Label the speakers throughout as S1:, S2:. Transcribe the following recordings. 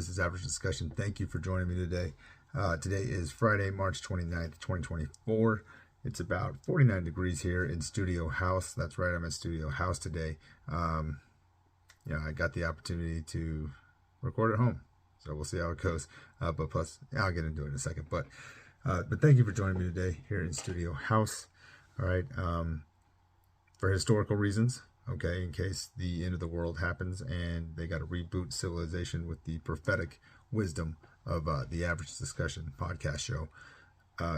S1: This is Average Discussion. Thank you for joining me today. Today is Friday, March 29th, 2024. It's about 49 degrees here in Studio House. That's right, I'm at Studio House today. I got the opportunity to record at home, so we'll see how it goes. But plus, I'll get into it in a second. But thank you for joining me today here in Studio House. All right, for historical reasons. Okay, in case the end of the world happens and they got to reboot civilization with the prophetic wisdom of the Average Discussion podcast show.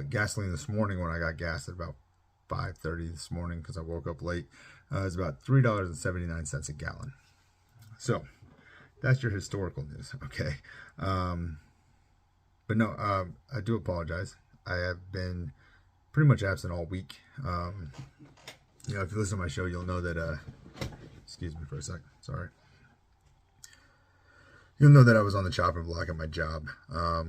S1: Gasoline this morning, when I got gas at about 5:30 this morning because I woke up late, is about $3.79 a gallon. So that's your historical news, okay? But no, I do apologize. I have been pretty much absent all week. If you listen to my show, you'll know that, excuse me for a sec, sorry. You'll know that I was on the chopping block at my job. I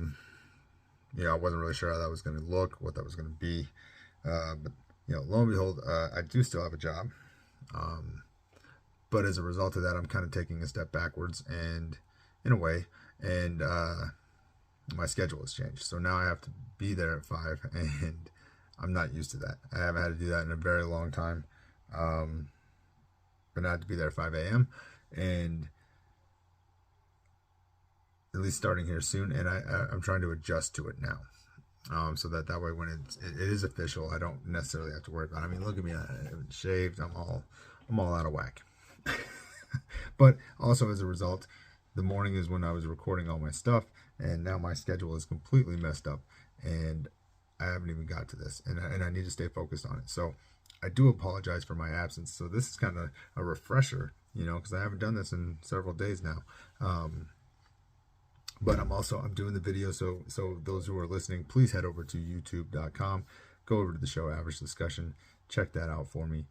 S1: wasn't really sure how that was going to look, what that was going to be. But lo and behold, I do still have a job. But as a result of that, I'm kind of taking a step backwards and in a way, and my schedule has changed. So now I have to be there at 5, and I'm not used to that. I haven't had to do that in a very long time. But now I have to be there at 5 a.m. and at least starting here soon. And I'm trying to adjust to it now. So that way when it is official, I don't necessarily have to worry about it. I mean, look at me, I haven't shaved. I'm all out of whack. But also as a result, the morning is when I was recording all my stuff, and now my schedule is completely messed up, and I haven't even got to this, and I need to stay focused on it. So I do apologize for my absence. So this is kind of a refresher, because I haven't done this in several days now. But I'm doing the video. So those who are listening, please head over to youtube.com, go over to the show Average Discussion, check that out for me.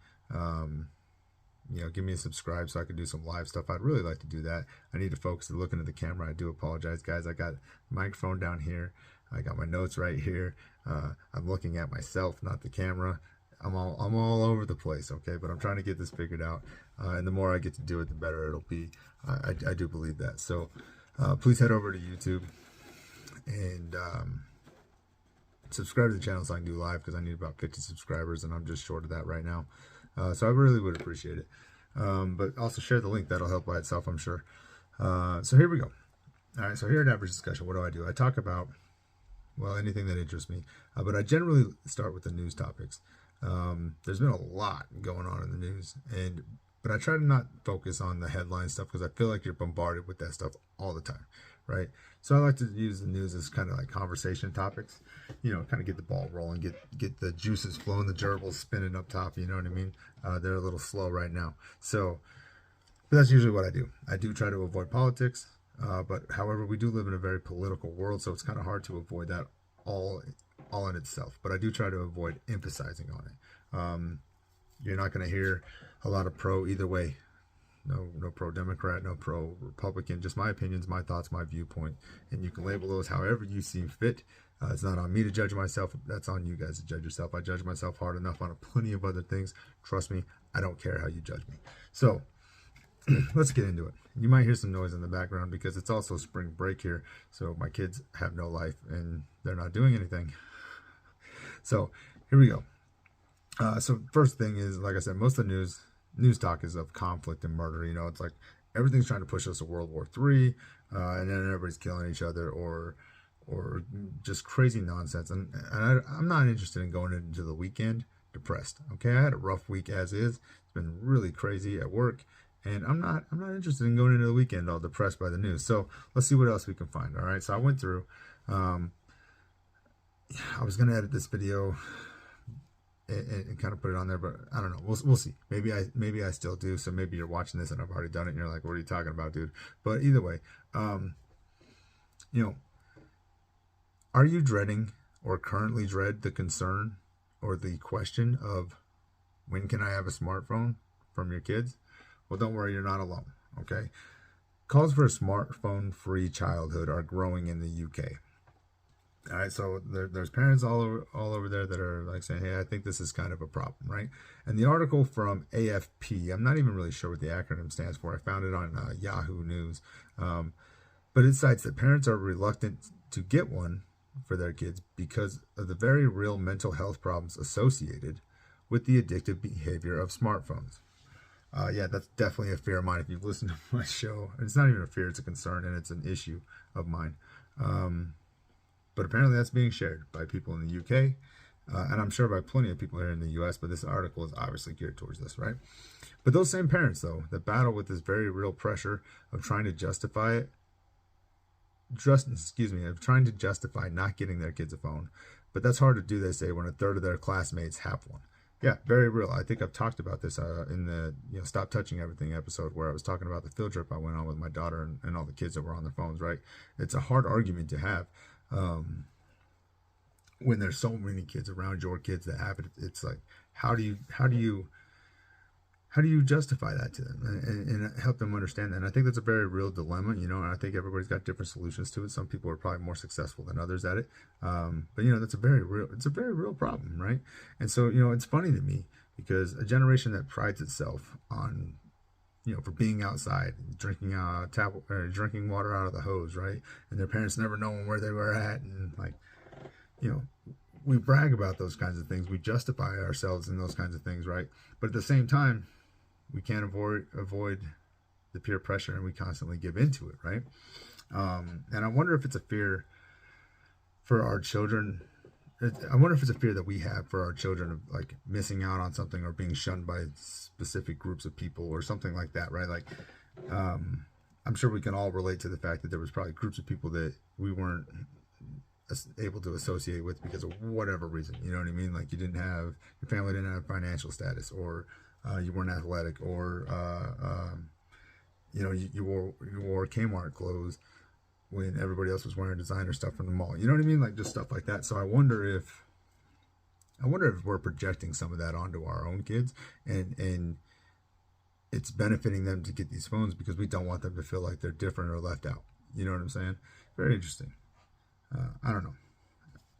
S1: Give me a subscribe so I can do some live stuff. I'd really like to do that. I need to focus on looking at the camera. I do apologize, guys. I got the microphone down here. I got my notes right here. I'm looking at myself, not the camera. I'm all over the place, okay? But I'm trying to get this figured out. And the more I get to do it, the better it'll be. I do believe that. So please head over to YouTube and subscribe to the channel so I can do live, because I need about 50 subscribers, and I'm just short of that right now. So I really would appreciate it. But also share the link. That'll help by itself, I'm sure. So here we go. All right, so here at Average Discussion, what do? I talk about, anything that interests me. But I generally start with the news topics. There's been a lot going on in the news, but I try to not focus on the headline stuff, because I feel like you're bombarded with that stuff all the time, right? So I like to use the news as kind of like conversation topics, kind of get the ball rolling, get the juices flowing, the gerbils spinning up top, you know what I mean? They're a little slow right now. So, but that's usually what I do. I do try to avoid politics, but however, we do live in a very political world, so it's kind of hard to avoid that all in itself. But I do try to avoid emphasizing on it. You're not going to hear a lot of pro either way. No pro-Democrat, no pro-Republican, just my opinions, my thoughts, my viewpoint. And you can label those however you seem fit. It's not on me to judge myself. That's on you guys to judge yourself. I judge myself hard enough on plenty of other things. Trust me, I don't care how you judge me. So let's get into it. You might hear some noise in the background because it's also spring break here. So my kids have no life and they're not doing anything. So here we go. So first thing is, like I said, most of the news talk is of conflict and murder. It's like everything's trying to push us to World War III, and then everybody's killing each other, or just crazy nonsense. And I'm not interested in going into the weekend depressed. Okay, I had a rough week as is. It's been really crazy at work, and I'm not interested in going into the weekend all depressed by the news. So let's see what else we can find. All right, so I went through. I was gonna edit this video and kind of put it on there, but I don't know. We'll see. Maybe I still do. So maybe you're watching this and I've already done it and you're like, what are you talking about, dude? But either way, are you dreading or currently dread the concern or the question of when can I have a smartphone from your kids? Well, don't worry, you're not alone. Okay. Calls for a smartphone-free childhood are growing in the UK. All right, so there's parents all over there that are like saying, hey, I think this is kind of a problem, right? And the article from AFP, I'm not even really sure what the acronym stands for. I found it on Yahoo News. But it cites that parents are reluctant to get one for their kids because of the very real mental health problems associated with the addictive behavior of smartphones. Yeah, that's definitely a fear of mine. If you've listened to my show, it's not even a fear, it's a concern, and it's an issue of mine. But apparently that's being shared by people in the UK, and I'm sure by plenty of people here in the US, but this article is obviously geared towards this, right? But those same parents, though, that battle with this very real pressure of trying to justify it, of trying to justify not getting their kids a phone. But that's hard to do, they say, when a third of their classmates have one. Yeah, very real. I think I've talked about this in the Stop Touching Everything episode, where I was talking about the field trip I went on with my daughter and all the kids that were on their phones, right? It's a hard argument to have when there's so many kids around your kids that have it. It's like, how do you justify that to them and help them understand that? And I think that's a very real dilemma, and I think everybody's got different solutions to it. Some people are probably more successful than others at it. But that's it's a very real problem, right? And so, it's funny to me because a generation that prides itself on, for being outside, drinking water out of the hose, right? And their parents never knowing where they were at. And we brag about those kinds of things. We justify ourselves in those kinds of things, right? But at the same time, we can't avoid the peer pressure, and we constantly give into it, right? And I wonder if it's a fear for our children. I wonder if it's a fear that we have for our children of like missing out on something or being shunned by specific groups of people or something like that, right? Like, I'm sure we can all relate to the fact that there was probably groups of people that we weren't able to associate with because of whatever reason, you know what I mean? Like your family didn't have financial status, or you weren't athletic, or you wore Kmart clothes when everybody else was wearing designer stuff from the mall. You know what I mean? Like just stuff like that. So I wonder if we're projecting some of that onto our own kids, and it's benefiting them to get these phones because we don't want them to feel like they're different or left out. You know what I'm saying? Very interesting. I don't know.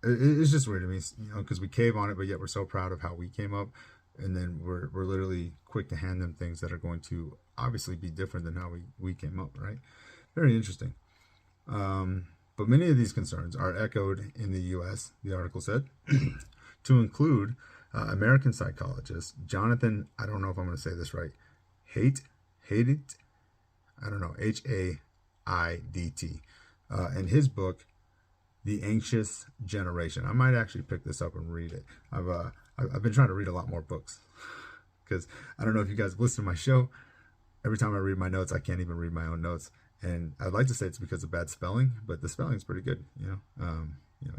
S1: It's just weird to me, because we cave on it, but yet we're so proud of how we came up, and then we're literally quick to hand them things that are going to obviously be different than how we came up, right? Very interesting. But many of these concerns are echoed in the U.S., the article said, to include American psychologist Jonathan, I don't know if I'm going to say this right, Haidt, I don't know, Haidt, and his book, The Anxious Generation. I might actually pick this up and read it. I've been trying to read a lot more books because I don't know if you guys listen to my show. Every time I read my notes, I can't even read my own notes, and I'd like to say it's because of bad spelling, but the spelling is pretty good.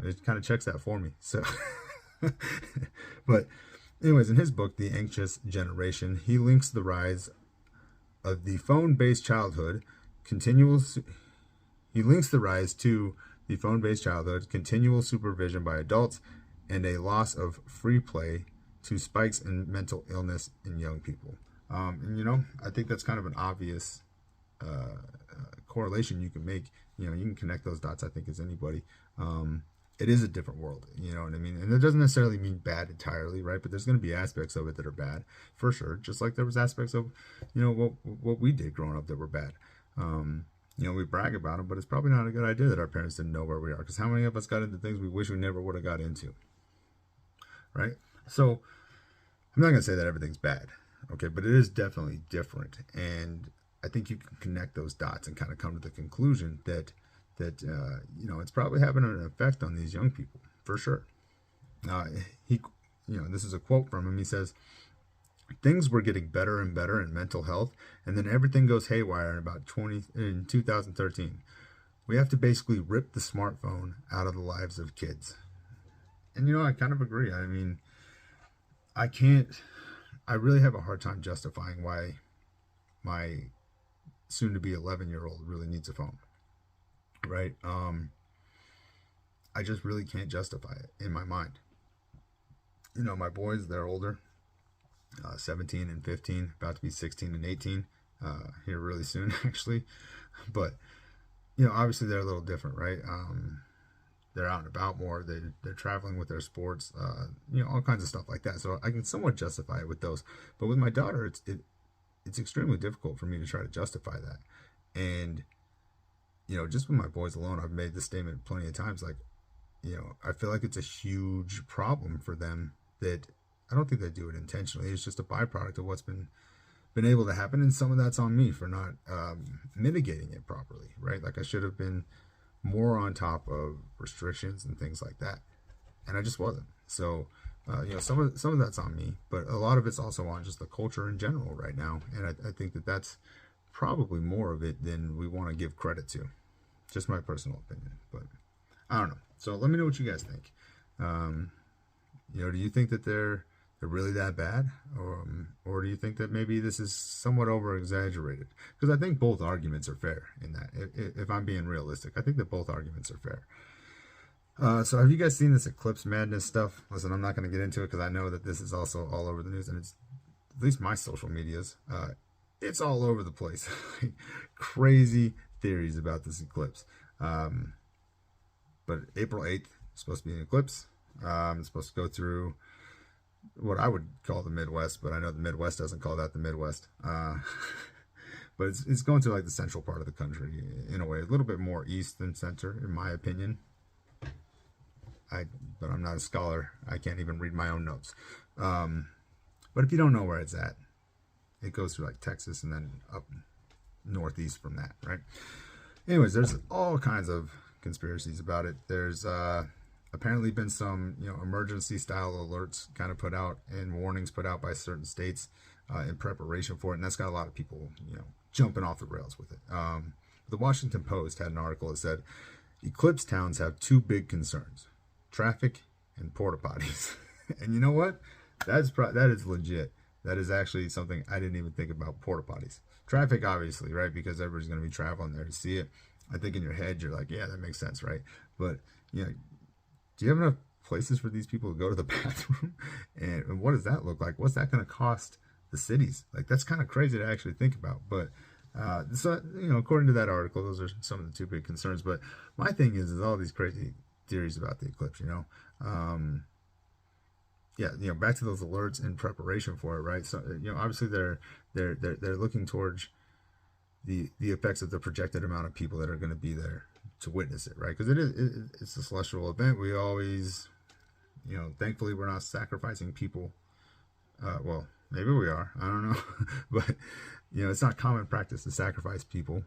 S1: It kind of checks that for me. So, but anyways, in his book, The Anxious Generation, he links the rise of the phone-based childhood, continual supervision by adults, and a loss of free play to spikes in mental illness in young people. I think that's kind of an obvious correlation you can make. You can connect those dots, I think, as anybody. It is a different world, you know what I mean? And it doesn't necessarily mean bad entirely, right? But there's going to be aspects of it that are bad, for sure. Just like there was aspects of, what we did growing up that were bad. We brag about them, but it's probably not a good idea that our parents didn't know where we are. Because how many of us got into things we wish we never would have got into, right? So I'm not going to say that everything's bad, okay? But it is definitely different. And I think you can connect those dots and kind of come to the conclusion that it's probably having an effect on these young people, for sure. This is a quote from him. He says, "Things were getting better and better in mental health, and then everything goes haywire in 2013. We have to basically rip the smartphone out of the lives of kids." And I kind of agree. I mean, I really have a hard time justifying why my soon-to-be 11-year-old really needs a phone, right? I just really can't justify it in my mind. My boys, they're older. 17 and 15, about to be 16 and 18 here really soon, actually. But obviously they're a little different, right? They're out and about more. They're traveling with their sports, all kinds of stuff like that. So I can somewhat justify it with those. But with my daughter, it's extremely difficult for me to try to justify that. And just with my boys alone, I've made this statement plenty of times. Like, I feel like it's a huge problem for them that I don't think they do it intentionally. It's just a byproduct of what's been able to happen, and some of that's on me for not mitigating it properly, right? Like I should have been more on top of restrictions and things like that, and I just wasn't. So some of that's on me, but a lot of it's also on just the culture in general right now, and I think that's probably more of it than we want to give credit to. Just my personal opinion, but I don't know. So let me know what you guys think. Do you think that they're really that bad, or do you think that maybe this is somewhat over exaggerated? Because I think both arguments are fair in that. If I'm being realistic, I think that both arguments are fair. So have you guys seen this eclipse madness stuff? Listen, I'm not going to get into it because I know that this is also all over the news, and it's at least my social medias. It's all over the place. Crazy theories about this eclipse. But April 8th is supposed to be an eclipse. It's supposed to go through what I would call the Midwest, but I know the Midwest doesn't call that the Midwest. But it's going to like the central part of the country in a way, a little bit more east than center, in my opinion. But I'm not a scholar. I can't even read my own notes. But if you don't know where it's at, it goes through like Texas and then up northeast from that, right? Anyways, there's all kinds of conspiracies about it. There's apparently been some emergency style alerts kind of put out and warnings put out by certain states in preparation for it, and that's got a lot of people jumping off the rails with it. The Washington Post had an article that said eclipse towns have two big concerns: traffic and porta potties. And you know what? That is legit. That is actually something I didn't even think about. Porta potties, traffic, obviously, right? Because everybody's going to be traveling there to see it. I think in your head you're like, yeah, that makes sense, right? But do you have enough places for these people to go to the bathroom? And what does that look like? What's that going to cost the cities? Like, that's kind of crazy to actually think about. But so according to that article, those are some of the two big concerns. But my thing is all these crazy theories about the eclipse. Back to those alerts in preparation for it, right? So obviously they're looking towards the effects of the projected amount of people that are going to be there to witness it, right? Because it's a celestial event. We always, thankfully we're not sacrificing people. Well, maybe we are. I don't know, but it's not common practice to sacrifice people,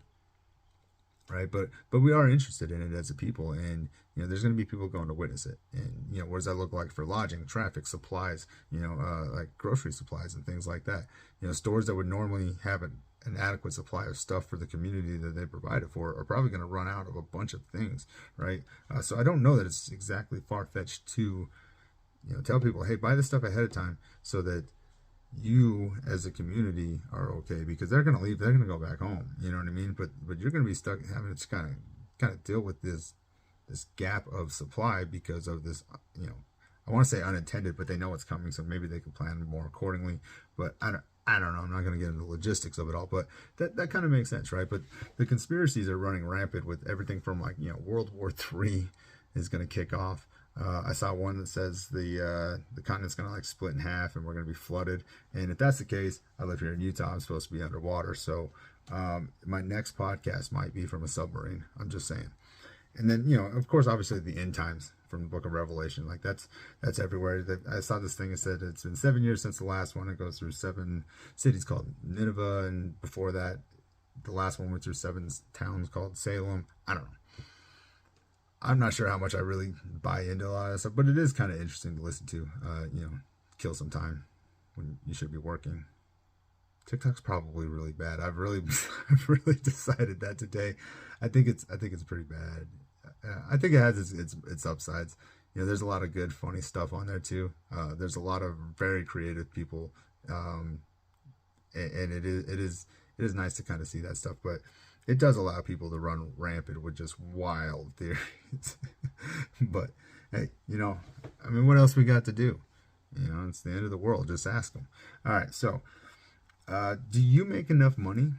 S1: right? But we are interested in it as a people, and there's going to be people going to witness it. And what does that look like for lodging, traffic, supplies, like grocery supplies and things like that? Stores that would normally have an adequate supply of stuff for the community that they provide it for are probably going to run out of a bunch of things, right? So I don't know that it's exactly far-fetched to tell people, hey, buy this stuff ahead of time so that you as a community are okay, because they're going to leave, they're going to go back home, you know what I mean? But you're going to be stuck having to kind of deal with this gap of supply because of this, I want to say unintended, but they know it's coming, so maybe they can plan more accordingly. But I don't know. I'm not going to get into the logistics of it all, but that kind of makes sense, right? But the conspiracies are running rampant with everything from like World War III is going to kick off. I saw one that says the continent's going to like split in half and we're going to be flooded. And if that's the case, I live here in Utah. I'm supposed to be underwater, so my next podcast might be from a submarine. I'm just saying. And then of course, obviously the end times from the book of Revelation, like that's everywhere. I saw this thing that said it's been 7 years since the last one. It goes through 7 cities called Nineveh, and before that the last one went through 7 towns called Salem. I don't know. I'm not sure how much I really buy into a lot of that stuff, but it is kind of interesting to listen to. Kill some time when you should be working. TikTok's probably really bad. I've really decided that today. I think it's pretty bad. I think it has its upsides. There's a lot of good, funny stuff on there too. There's a lot of very creative people, and it is nice to kind of see that stuff. But it does allow people to run rampant with just wild theories. But hey, I mean, what else we got to do? It's the end of the world. Just ask them. All right, so do you make enough money?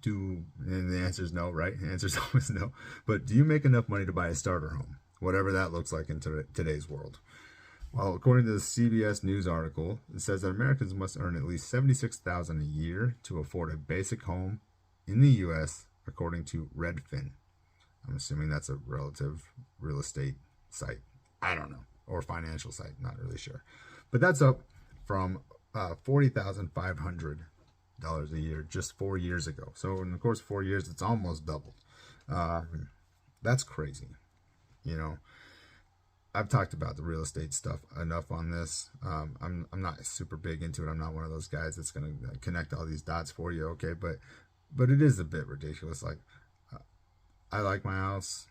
S1: And the answer is no, right? The answer is always no. But do you make enough money to buy a starter home, whatever that looks like in today's world? Well, according to the CBS News article, it says that Americans must earn at least $76,000 a year to afford a basic home in the U.S., according to Redfin. I'm assuming that's a relative real estate site. I don't know. Or financial site. Not really sure. But that's up from $40,500 a year just 4 years ago. So in the course of 4 years, it's almost doubled. That's crazy. You know, I've talked about the real estate stuff enough on this. I'm not super big into it. I'm not one of those guys that's going to connect all these dots for you. Okay. But it is a bit ridiculous. Like, I like my house.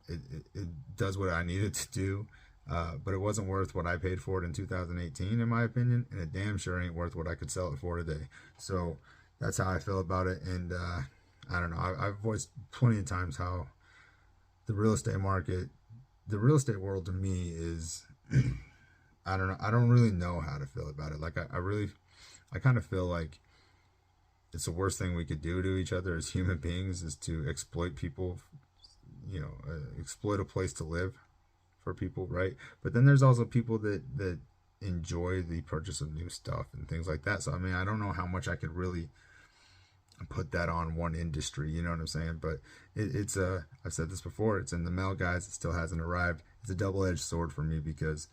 S1: It does what I need it to do. But it wasn't worth what I paid for it in 2018, in my opinion, and it damn sure ain't worth what I could sell it for today. So that's how I feel about it. And I don't know. I've voiced plenty of times how the real estate market, the real estate world to me is, I don't know. I don't really know how to feel about it. Like I kind of feel like it's the worst thing we could do to each other as human beings is to exploit people, you know, exploit a place to live for people, right? But then there's also people that enjoy the purchase of new stuff and things like that. So I mean, I don't know how much I could really put that on one industry, you know what I'm saying? But it's I've said this before, it's in the mail, guys. It still hasn't arrived. It's a double-edged sword for me because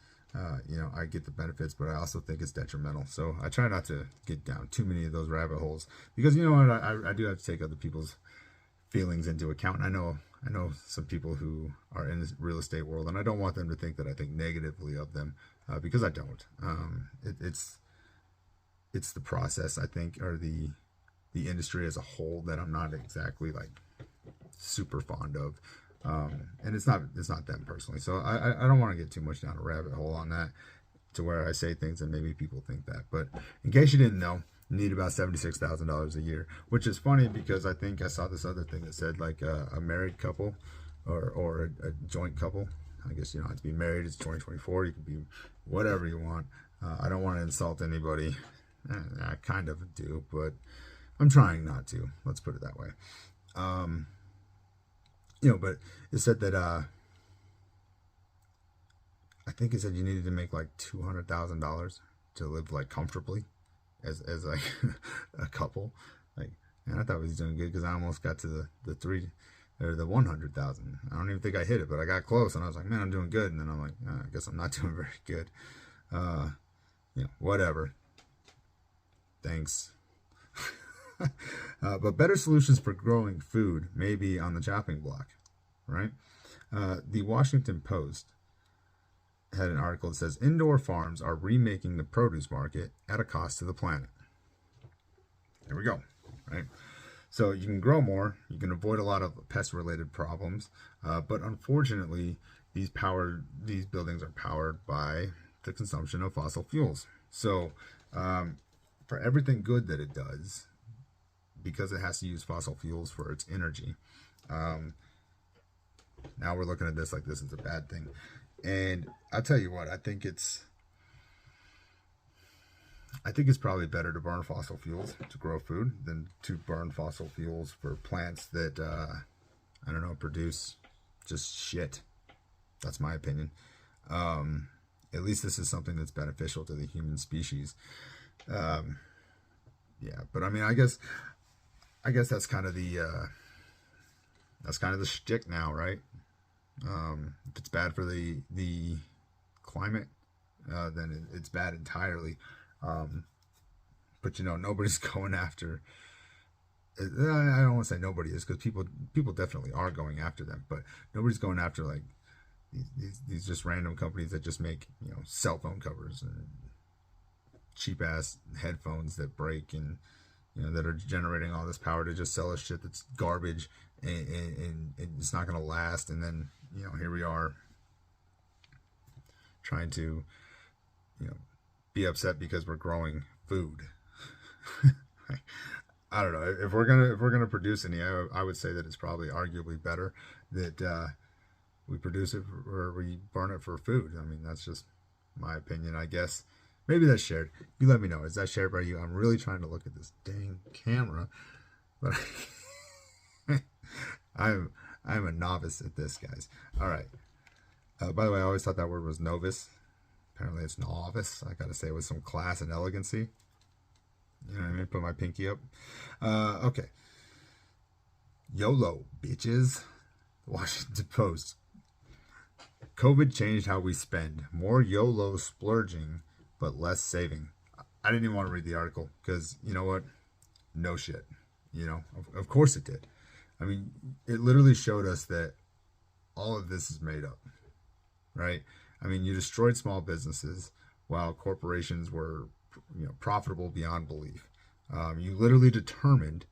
S1: you know, I get the benefits, but I also think it's detrimental. So I try not to get down too many of those rabbit holes because, you know what, I do have to take other people's feelings into account. And I know some people who are in the real estate world, and I don't want them to think that I think negatively of them because I don't. It's the process, I think, or the industry as a whole that I'm not exactly like super fond of. And it's not them personally. So I don't want to get too much down a rabbit hole on that to where I say things and maybe people think that. But in case you didn't know, you need about $76,000 a year, which is funny because I think I saw this other thing that said like a married couple or a joint couple. I guess you don't have to be married. It's 2024. You can be whatever you want. I don't want to insult anybody. I kind of do, but I'm trying not to. Let's put it that way. You know, but it said that I think it said you needed to make like $200,000 to live like comfortably as like a couple. Like, and I thought he was doing good because I almost got to the 100,000. I don't even think I hit it, but I got close, and I was like, man, I'm doing good. And then I'm like, I guess I'm not doing very good. You know, whatever. Thanks. But better solutions for growing food may be on the chopping block, right? The Washington Post had an article that says indoor farms are remaking the produce market at a cost to the planet. There we go, right? So you can grow more, you can avoid a lot of pest-related problems, but unfortunately, these buildings are powered by the consumption of fossil fuels. So for everything good that it does, because it has to use fossil fuels for its energy, now we're looking at this like this is a bad thing. And I'll tell you what, I think it's probably better to burn fossil fuels to grow food than to burn fossil fuels for plants that, I don't know, produce just shit. That's my opinion. At least this is something that's beneficial to the human species. Yeah, but I mean, I guess that's kind of the shtick now, right? If it's bad for the climate, then it's bad entirely. But you know, nobody's going after. I don't want to say nobody is, because people definitely are going after them, but nobody's going after like these just random companies that just make, you know, cell phone covers and cheap ass headphones that break, and you know, that are generating all this power to just sell us shit that's garbage and it's not going to last. And then, you know, here we are trying to, you know, be upset because we're growing food. I don't know, if we're gonna produce any, I would say that it's probably arguably better that we produce it or we burn it for food. I mean, that's just my opinion, I guess. Maybe that's shared. You let me know. Is that shared by you? I'm really trying to look at this dang camera, but I'm a novice at this, guys. All right. By the way, I always thought that word was novice. Apparently it's novice. I gotta say it with some class and elegancy. You know what I mean? Put my pinky up. Okay. YOLO, bitches. Washington Post. COVID changed how we spend. More YOLO splurging, but less saving. I didn't even want to read the article because, you know what? No shit. You know, of course it did. I mean, it literally showed us that all of this is made up, right? I mean, you destroyed small businesses while corporations were, profitable beyond belief. You literally determined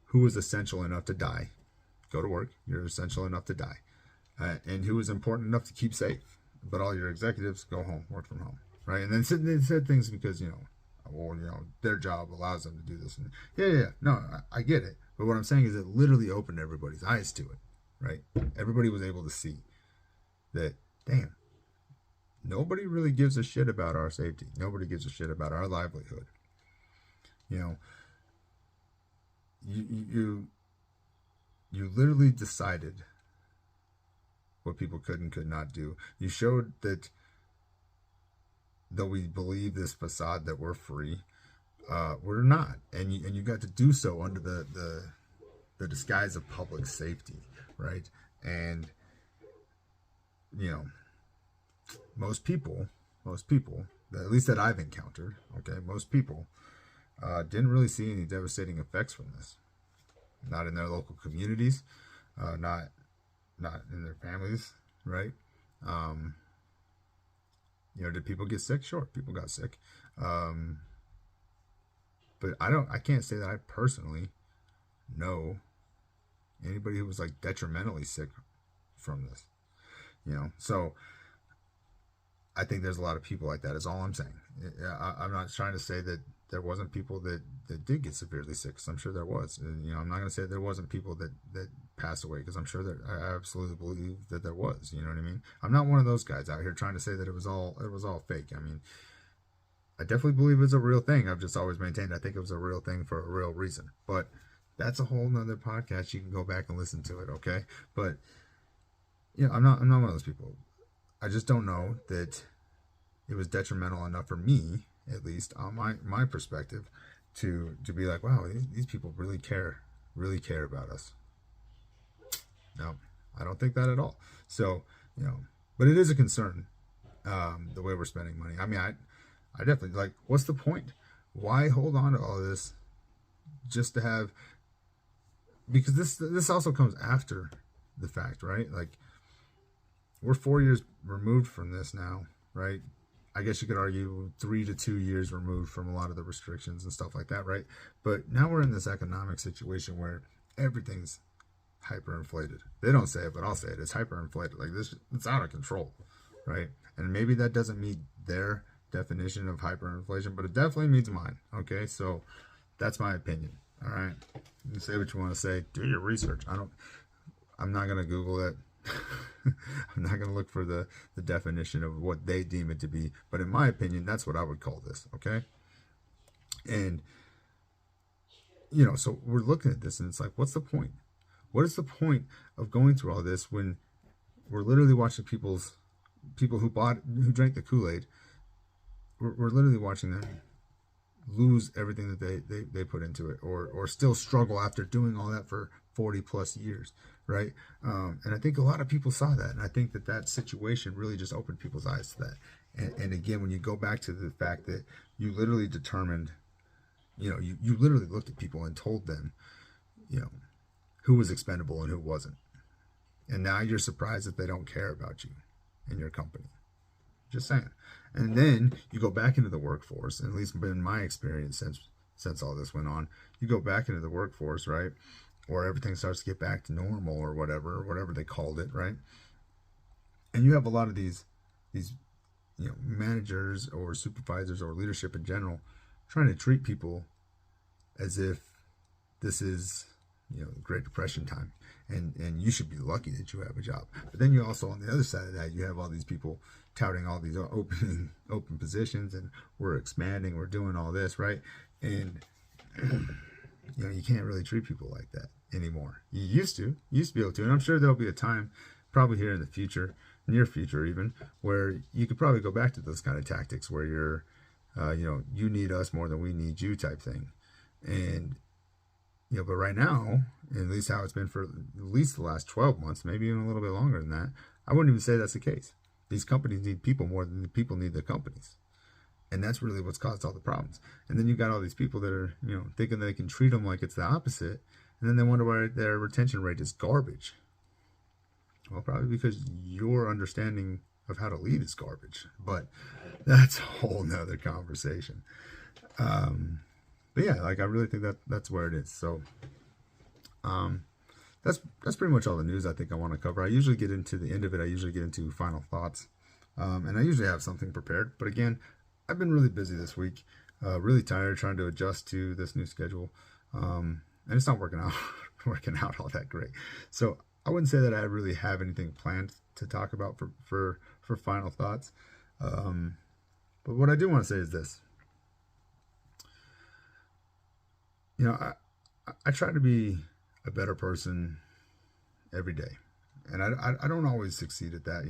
S1: who was essential enough to die. Go to work. You're essential enough to die. And who was important enough to keep safe. But all your executives go home, work from home, right? And then they said things because, their job allows them to do this. And yeah. No, I get it. But what I'm saying is it literally opened everybody's eyes to it, right? Everybody was able to see that, damn, nobody really gives a shit about our safety. Nobody gives a shit about our livelihood. You literally decided what people could and could not do. You showed that though we believe this facade that we're free, we're not, and you got to do so under the disguise of public safety, right? And most people, at least that I've encountered, okay, most people didn't really see any devastating effects from this. Not in their local communities, not in their families, right? Did people get sick? Sure, people got sick. But I can't say that I personally know anybody who was like detrimentally sick from this, so I think there's a lot of people like that is all I'm saying. I'm not trying to say that there wasn't people that did get severely sick, because I'm sure there was. And, I'm not going to say there wasn't people that passed away, because I'm sure that I absolutely believe that there was. You know what I mean? I'm not one of those guys out here trying to say that it was all fake. I mean, I definitely believe it's a real thing. I've just always maintained I think it was a real thing for a real reason. But that's a whole nother podcast. You can go back and listen to it, okay? But I'm not one of those people. I just don't know that it was detrimental enough for me, at least on my perspective, to be like, wow, these people really care about us. No, I don't think that at all. So, but it is a concern, the way we're spending money. I mean, I definitely, what's the point? Why hold on to all this just to have, because this also comes after the fact, right? We're 4 years removed from this now, right? I guess you could argue 3 to 2 years removed from a lot of the restrictions and stuff like that, right? But now we're in this economic situation where everything's hyperinflated. They don't say it, but I'll say it. It's hyperinflated. It's out of control, right? And maybe that doesn't meet their definition of hyperinflation, but it definitely meets mine, okay? So that's my opinion, all right? You can say what you want to say. Do your research. I'm not going to Google it. I'm not going to look for the definition of what they deem it to be, but in my opinion, that's what I would call this, okay? And, so we're looking at this and it's like, what's the point? What is the point of going through all this when we're literally watching people who drank the Kool-Aid, we're literally watching them lose everything that they put into it, or still struggle after doing all that for 40 plus years, right? And I think a lot of people saw that, and I think that situation really just opened people's eyes to that. And again, when you go back to the fact that you literally determined, you literally looked at people and told them, who was expendable and who wasn't. And now you're surprised that they don't care about you and your company. Just saying. And then you go back into the workforce, and at least in my experience since all this went on, you go back into the workforce, right? Or everything starts to get back to normal, or whatever they called it, right? And you have a lot of these managers or supervisors or leadership in general trying to treat people as if this is the Great Depression time, and you should be lucky that you have a job. But then you also, on the other side of that, you have all these people touting all these open positions, and we're expanding, we're doing all this, right? And you can't really treat people like that anymore. You used to be able to, and I'm sure there'll be a time, probably here in the future, near future even, where you could probably go back to those kind of tactics where you're, you need us more than we need you type thing. And But right now, at least how it's been for at least the last 12 months, maybe even a little bit longer than that, I wouldn't even say that's the case. These companies need people more than the people need their companies. And that's really what's caused all the problems. And then you've got all these people that are, thinking they can treat them like it's the opposite. And then they wonder why their retention rate is garbage. Well, probably because your understanding of how to lead is garbage. But that's a whole nother conversation. But yeah, like I really think that's where it is. So that's pretty much all the news I think I want to cover. I usually get into the end of it. I usually get into final thoughts. And I usually have something prepared. But again, I've been really busy this week. Really tired trying to adjust to this new schedule. And it's not working out all that great. So I wouldn't say that I really have anything planned to talk about for final thoughts. But what I do want to say is this. I try to be a better person every day, and I don't always succeed at that.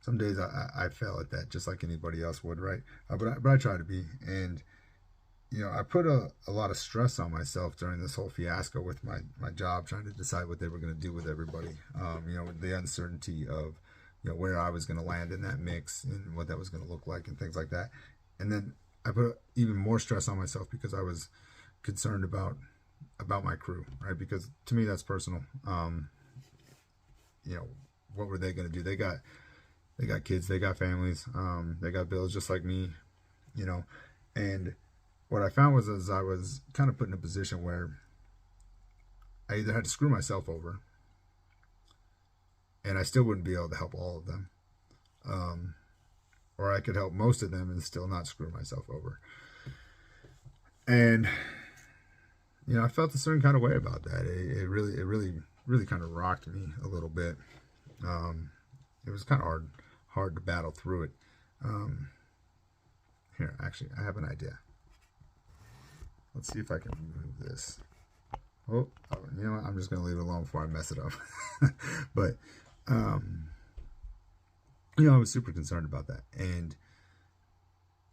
S1: Some days I fail at that, just like anybody else would, right? But I try to be, and I put a lot of stress on myself during this whole fiasco with my job, trying to decide what they were going to do with everybody. The uncertainty of where I was going to land in that mix and what that was going to look like and things like that, and then I put even more stress on myself because I was concerned about my crew, right? Because to me that's personal. What were they going to do? They got kids, they got families, they got bills just like me, and what I found was as I was kind of put in a position where I either had to screw myself over and I still wouldn't be able to help all of them, or I could help most of them and still not screw myself over. And I felt a certain kind of way about that. It really kind of rocked me a little bit. It was kind of hard to battle through it. Here, actually, I have an idea. Let's see if I can remove this. Oh, you know what? I'm just going to leave it alone before I mess it up. But, I was super concerned about that. And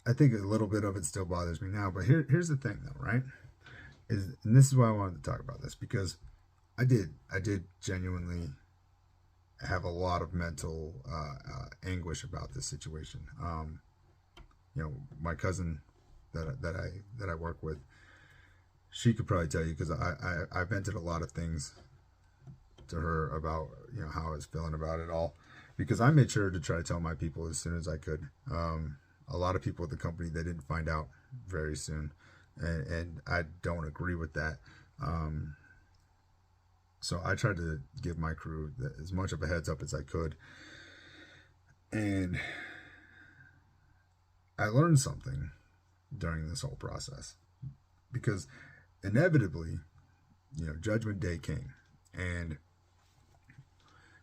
S1: I think a little bit of it still bothers me now. But here's the thing, though, right? And this is why I wanted to talk about this, because I did genuinely have a lot of mental anguish about this situation. My cousin that I work with, she could probably tell you, because I vented a lot of things to her about how I was feeling about it all, because I made sure to try to tell my people as soon as I could. A lot of people at the company, they didn't find out very soon, and I don't agree with that. So I tried to give my crew as much of a heads up as I could, and I learned something during this whole process, because inevitably, Judgment Day came, and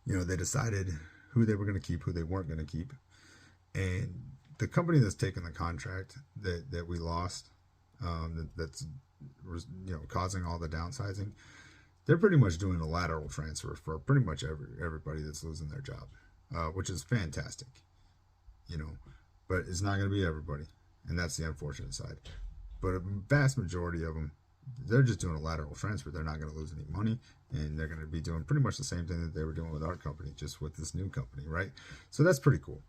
S1: they decided who they were going to keep, who they weren't going to keep, and the company that's taken the contract that we lost, that's causing all the downsizing, they're pretty much doing a lateral transfer for pretty much everybody that's losing their job, which is fantastic, but it's not going to be everybody, and that's the unfortunate side. But a vast majority of them, they're just doing a lateral transfer. They're not going to lose any money, and they're going to be doing pretty much the same thing that they were doing with our company, just with this new company, right? So that's pretty cool.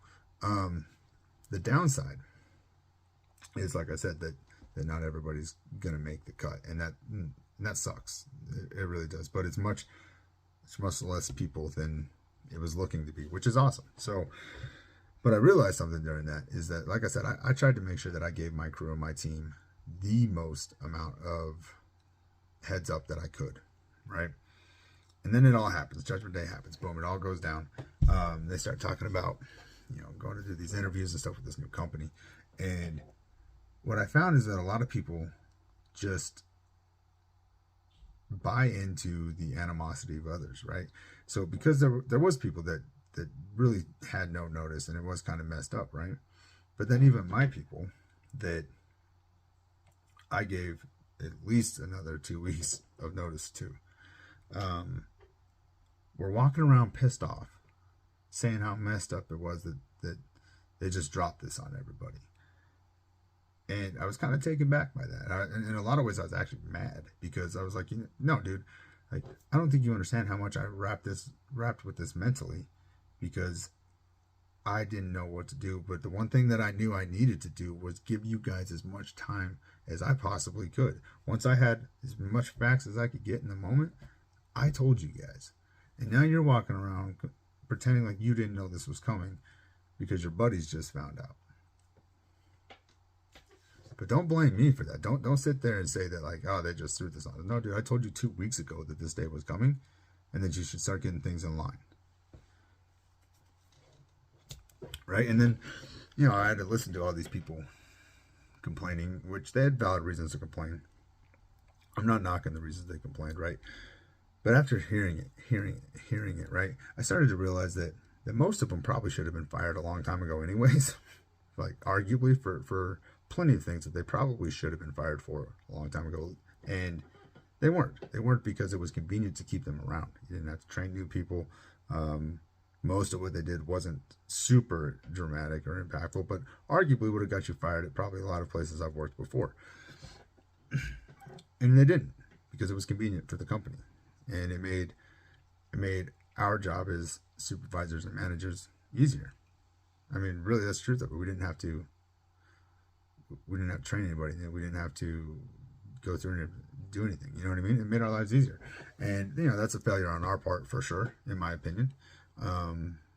S1: The downside is, like I said, that not everybody's going to make the cut, and that sucks. It really does. But it's much less people than it was looking to be, which is awesome. So, but I realized something during that is that, like I said, I tried to make sure that I gave my crew and my team the most amount of heads up that I could, right? And then it all happens. Judgment Day happens. Boom, it all goes down. They start talking about, going to do these interviews and stuff with this new company. And what I found is that a lot of people just buy into the animosity of others, right? So because there was people that really had no notice, and it was kind of messed up, right? But then even my people that I gave at least another 2 weeks of notice to, were walking around pissed off, saying how messed up it was that they just dropped this on everybody. And I was kind of taken back by that. And in a lot of ways, I was actually mad because I was like, no, dude, like, I don't think you understand how much I wrapped with this mentally, because I didn't know what to do. But the one thing that I knew I needed to do was give you guys as much time as I possibly could. Once I had as much facts as I could get in the moment, I told you guys. And now you're walking around pretending like you didn't know this was coming because your buddies just found out. But don't blame me for that. Don't sit there and say that, like, oh, they just threw this on. No, dude, I told you 2 weeks ago that this day was coming, and that you should start getting things in line. Right? And then, I had to listen to all these people complaining, which they had valid reasons to complain. I'm not knocking the reasons they complained, right? But after hearing it, right, I started to realize that most of them probably should have been fired a long time ago anyways. Like, arguably for plenty of things that they probably should have been fired for a long time ago. And they weren't. They weren't because it was convenient to keep them around. You didn't have to train new people. Most of what they did wasn't super dramatic or impactful, but arguably would have got you fired at probably a lot of places I've worked before. And they didn't, because it was convenient for the company. And it made our job as supervisors and managers easier. I mean, really, that's the truth of it. We didn't have to train anybody. We didn't have to go through and do anything. You know what I mean? It made our lives easier. And, that's a failure on our part for sure, in my opinion.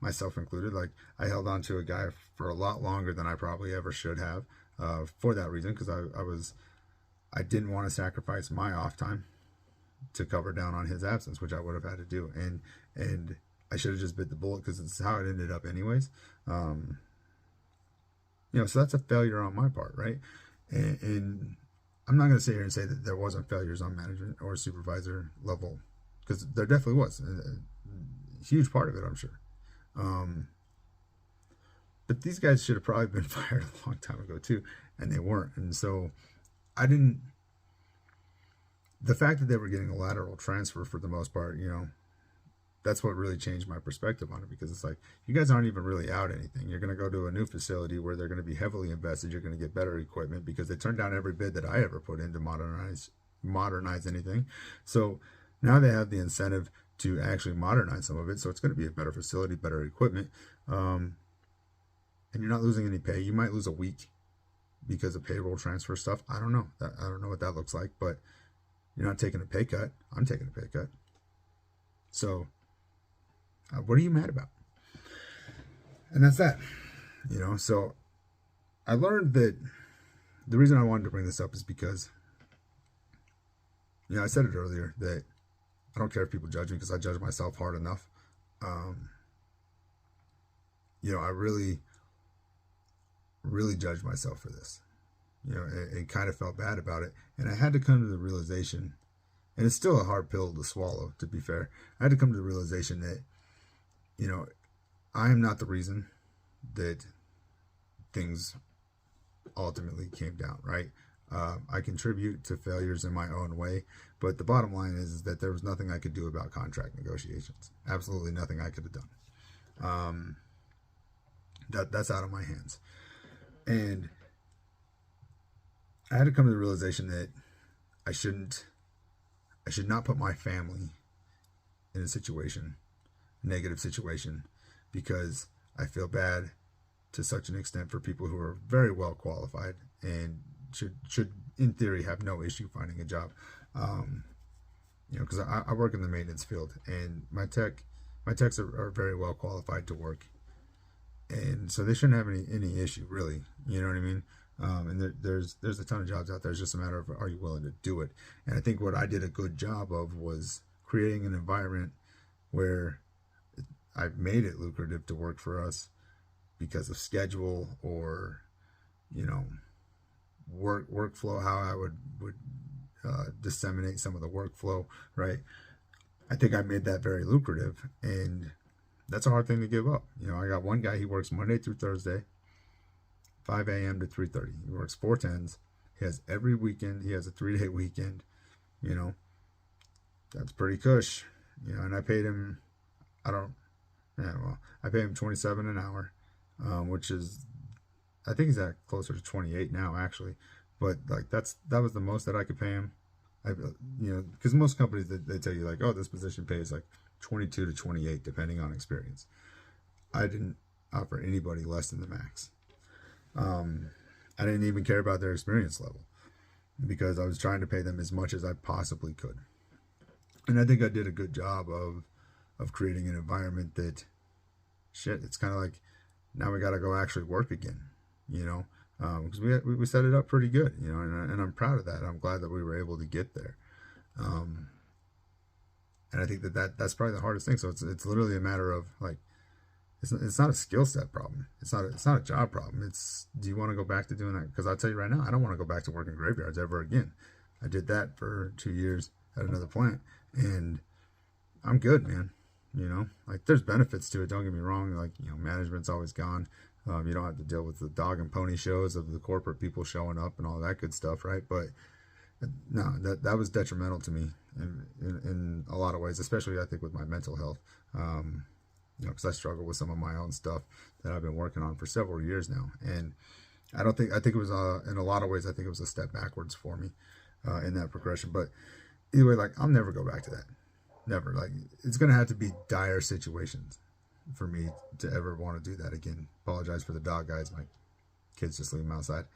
S1: Myself included. Like, I held on to a guy for a lot longer than I probably ever should have, for that reason, because I didn't want to sacrifice my off time to cover down on his absence, which I would have had to do. And I should have just bit the bullet, because it's how it ended up anyways. So that's a failure on my part, right? And I'm not going to sit here and say that there wasn't failures on management or supervisor level, because there definitely was a huge part of it, I'm sure. But these guys should have probably been fired a long time ago too, and they weren't. And so the fact that they were getting a lateral transfer for the most part, that's what really changed my perspective on it, because it's like, you guys aren't even really out anything. You're going to go to a new facility where they're going to be heavily invested. You're going to get better equipment, because they turned down every bid that I ever put in to modernize anything. So now they have the incentive to actually modernize some of it. So it's going to be a better facility, better equipment. And you're not losing any pay. You might lose a week because of payroll transfer stuff. I don't know. I don't know what that looks like, but you're not taking a pay cut. I'm taking a pay cut. So what are you mad about? And that's that. So I learned that the reason I wanted to bring this up is because, I said it earlier that I don't care if people judge me, because I judge myself hard enough. I really judged myself for this. It kind of felt bad about it. And I had to come to the realization, and it's still a hard pill to swallow, to be fair. I had to come to the realization that, I am not the reason that things ultimately came down, right? I contribute to failures in my own way, but the bottom line is that there was nothing I could do about contract negotiations. Absolutely nothing I could have done. That's out of my hands. And I had to come to the realization that I should not put my family in a negative situation, because I feel bad to such an extent for people who are very well qualified and should in theory have no issue finding a job. Because I work in the maintenance field, and my techs are very well qualified to work, and so they shouldn't have any issue, really. You know what I mean? And there's a ton of jobs out there. It's just a matter of, are you willing to do it? And I think what I did a good job of was creating an environment where I made it lucrative to work for us because of schedule, or workflow, how I would disseminate some of the workflow, right? I think I made that very lucrative, and that's a hard thing to give up. I got one guy, he works Monday through Thursday, 5 a.m. to 3:30. He works 4 10s. He has every weekend. He has a 3-day weekend. That's pretty cush. And I paid him, I pay him $27 an hour, which is, I think he's at closer to 28 now, actually. But like that was the most that I could pay him. Because most companies they tell you like, oh, this position pays like 22 to 28 depending on experience. I didn't offer anybody less than the max. I didn't even care about their experience level because I was trying to pay them as much as I possibly could. And I think I did a good job of creating an environment that, shit, it's kind of like, now we got to go actually work again, because we set it up pretty good, and I'm proud of that. I'm glad that we were able to get there. And I think that's probably the hardest thing. So it's literally a matter of like, it's not a skill set problem. It's not a job problem. It's, do you want to go back to doing that? Because I'll tell you right now, I don't want to go back to working graveyards ever again. I did that for 2 years at another plant, and I'm good, man. Like there's benefits to it. Don't get me wrong. Like, management's always gone. You don't have to deal with the dog and pony shows of the corporate people showing up and all that good stuff, right? But no, that was detrimental to me in a lot of ways, especially I think with my mental health. Because I struggle with some of my own stuff that I've been working on for several years now, and I think it was in a lot of ways I think it was a step backwards for me in that progression. But either way, like I'll never go back to that. Never. Like it's gonna have to be dire situations for me to ever want to do that again. Apologize for the dog, guys. My kids just leave them outside.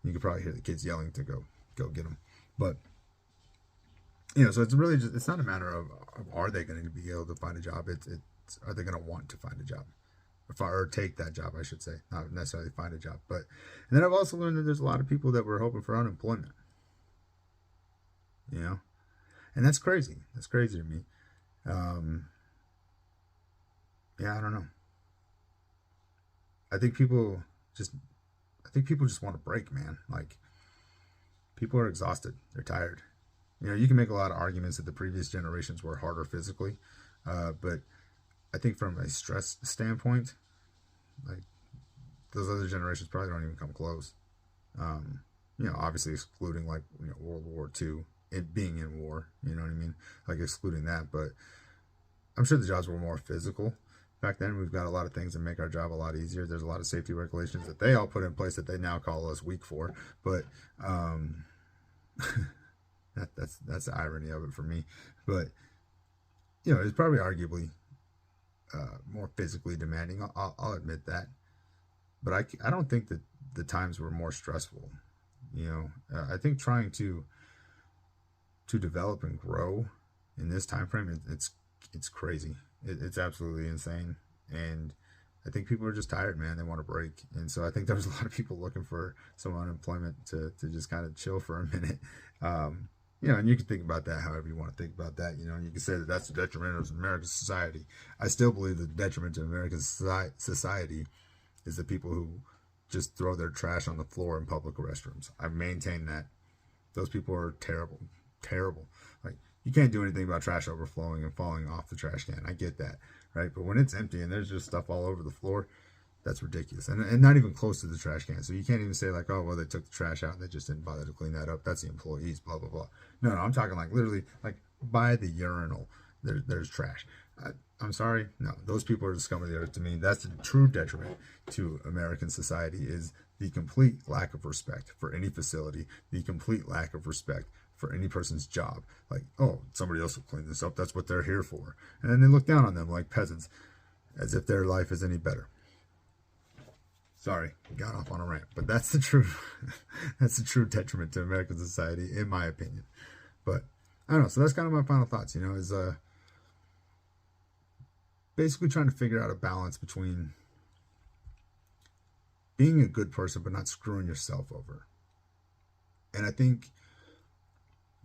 S1: You can probably hear the kids yelling to go get them. But so it's really just, it's not a matter of are they going to be able to find a job. It's are they going to want to find a job, or take that job, I should say, not necessarily find a job. But and then I've also learned that there's a lot of people that were hoping for unemployment. And that's crazy. That's crazy to me. Yeah, I don't know. I think people just want a break, man. Like people are exhausted. They're tired. You can make a lot of arguments that the previous generations were harder physically, but I think from a stress standpoint, like those other generations probably don't even come close. Obviously excluding like World War II, it being in war, you know what I mean? Like excluding that, but I'm sure the jobs were more physical back then. We've got a lot of things that make our job a lot easier. There's a lot of safety regulations that they all put in place that they now call us weak for, but that's the irony of it for me. But it's probably arguably more physically demanding. I'll admit that, but I don't think that the times were more stressful. I think trying to develop and grow in this time frame, it's crazy. It's absolutely insane, and I think people are just tired, man. They want a break, and so I think there was a lot of people looking for some unemployment to just kind of chill for a minute. And you can think about that however you want to think about that. You can say that that's the detriment of American society. I still believe the detriment to American society is the people who just throw their trash on the floor in public restrooms. I maintain that. Those people are terrible, terrible. Like, you can't do anything about trash overflowing and falling off the trash can. I get that, right? But when it's empty and there's just stuff all over the floor, that's ridiculous. And not even close to the trash can. So you can't even say like, oh, well, they took the trash out and they just didn't bother to clean that up. That's the employees, blah, blah, blah. No, I'm talking like literally like by the urinal, there's trash. I'm sorry. No, those people are the scum of the earth to me. That's the true detriment to American society, is the complete lack of respect for any facility, the complete lack of respect for any person's job. Like, oh, somebody else will clean this up. That's what they're here for. And then they look down on them like peasants, as if their life is any better. Sorry, got off on a rant, but that's the true detriment to American society, in my opinion. But I don't know. So that's kind of my final thoughts. Is basically trying to figure out a balance between being a good person but not screwing yourself over. And I think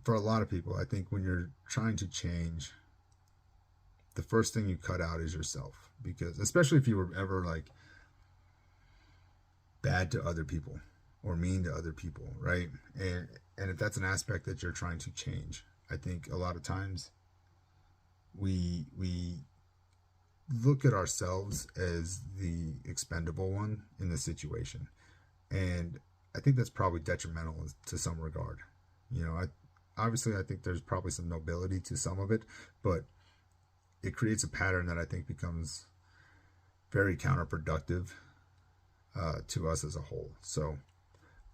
S1: for a lot of people, I think when you're trying to change, the first thing you cut out is yourself, because especially if you were ever like bad to other people or mean to other people, right? And if that's an aspect that you're trying to change, I think a lot of times we look at ourselves as the expendable one in the situation, and I think that's probably detrimental to some regard. Obviously I think there's probably some nobility to some of it, but it creates a pattern that I think becomes very counterproductive to us as a whole. So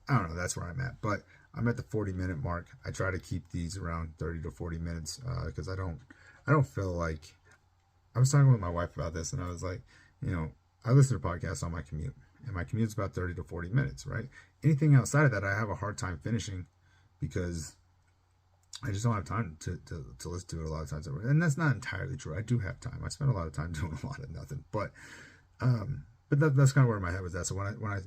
S1: I don't know, that's where I'm at, but I'm at the 40-minute mark. I try to keep these around 30 to 40 minutes because I don't feel like, I was talking with my wife about this, and I was like, I listen to podcasts on my commute, and my commute's about 30 to 40 minutes, right? Anything outside of that, I have a hard time finishing because I just don't have time to listen to it a lot of times. And that's not entirely true. I do have time. I spend a lot of time doing a lot of nothing, but that's kind of where my head was at. So when I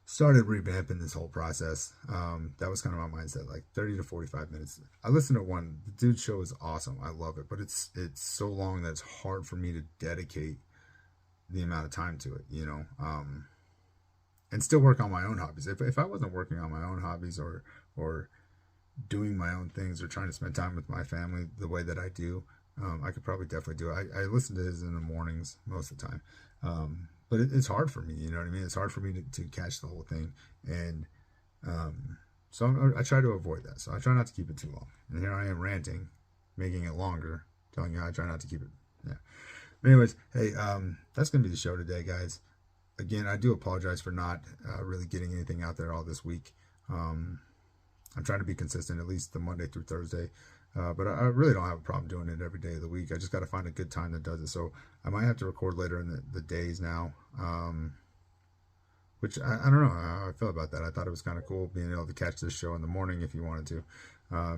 S1: started revamping this whole process, that was kind of my mindset, like 30 to 45 minutes. I listened to one. The dude's show is awesome. I love it, but it's so long that it's hard for me to dedicate the amount of time to it, and still work on my own hobbies. If I wasn't working on my own hobbies or doing my own things or trying to spend time with my family the way that I do, I could probably definitely do it. I listen to his in the mornings most of the time. But it's hard for me, you know what I mean? It's hard for me to catch the whole thing. And so I try to avoid that. So I try not to keep it too long. And here I am ranting, making it longer, telling you how I try not to keep it. Yeah. But anyways, hey, that's going to be the show today, guys. Again, I do apologize for not really getting anything out there all this week. I'm trying to be consistent, at least the Monday through Thursday. But I really don't have a problem doing it every day of the week. I just got to find a good time that does it. So I might have to record later in the days now, which I don't know how I feel about that. I thought it was kind of cool being able to catch this show in the morning if you wanted to.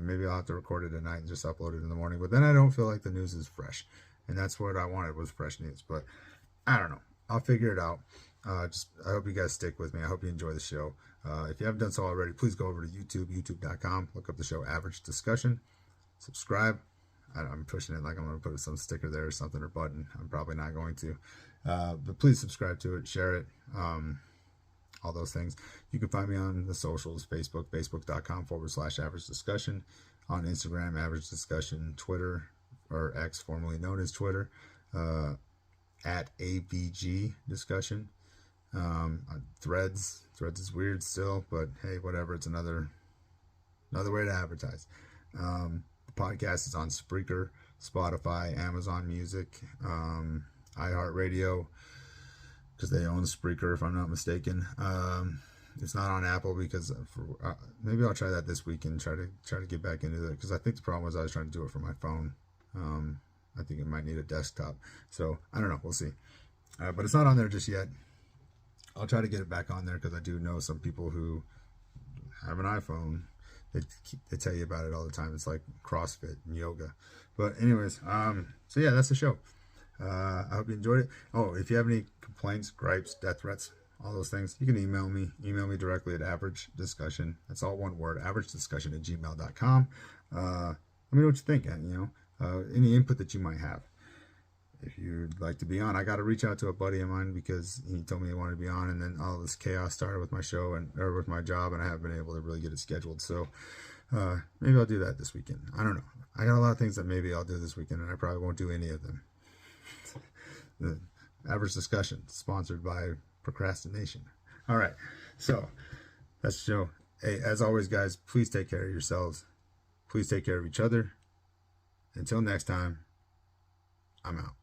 S1: Maybe I'll have to record it at night and just upload it in the morning. But then I don't feel like the news is fresh. And that's what I wanted, was fresh news. But I don't know. I'll figure it out. I hope you guys stick with me. I hope you enjoy the show. If you haven't done so already, please go over to YouTube, youtube.com. Look up the show Average Discussion. Subscribe. I'm pushing it like I'm going to put some sticker there or something, or button. I'm probably not going to. But please subscribe to it, share it, all those things. You can find me on the socials, Facebook, facebook.com/Average Discussion. On Instagram, Average Discussion. Twitter, or X, formerly known as Twitter, at AVG Discussion. Threads is weird still, but hey, whatever. It's another way to advertise. The podcast is on Spreaker, Spotify, Amazon Music, iHeartRadio, because they own Spreaker, if I'm not mistaken. It's not on Apple because maybe I'll try that this week and try to get back into it, because I think the problem was I was trying to do it from my phone. I think it might need a desktop, so I don't know. We'll see. But it's not on there just yet. I'll try to get it back on there, because I do know some people who have an iPhone. They tell you about it all the time. It's like CrossFit and yoga. But anyways, so yeah, that's the show. I hope you enjoyed it. Oh, if you have any complaints, gripes, death threats, all those things, you can email me. Email me directly at Average Discussion. That's all one word, averagediscussion@gmail.com. Let me know what you think. Any input that you might have. If you'd like to be on, I got to reach out to a buddy of mine because he told me he wanted to be on, and then all this chaos started with my show or with my job, and I haven't been able to really get it scheduled. So maybe I'll do that this weekend. I don't know. I got a lot of things that maybe I'll do this weekend, and I probably won't do any of them. The Average Discussion, sponsored by procrastination. All right, so that's the show. Hey, as always, guys, please take care of yourselves. Please take care of each other. Until next time, I'm out.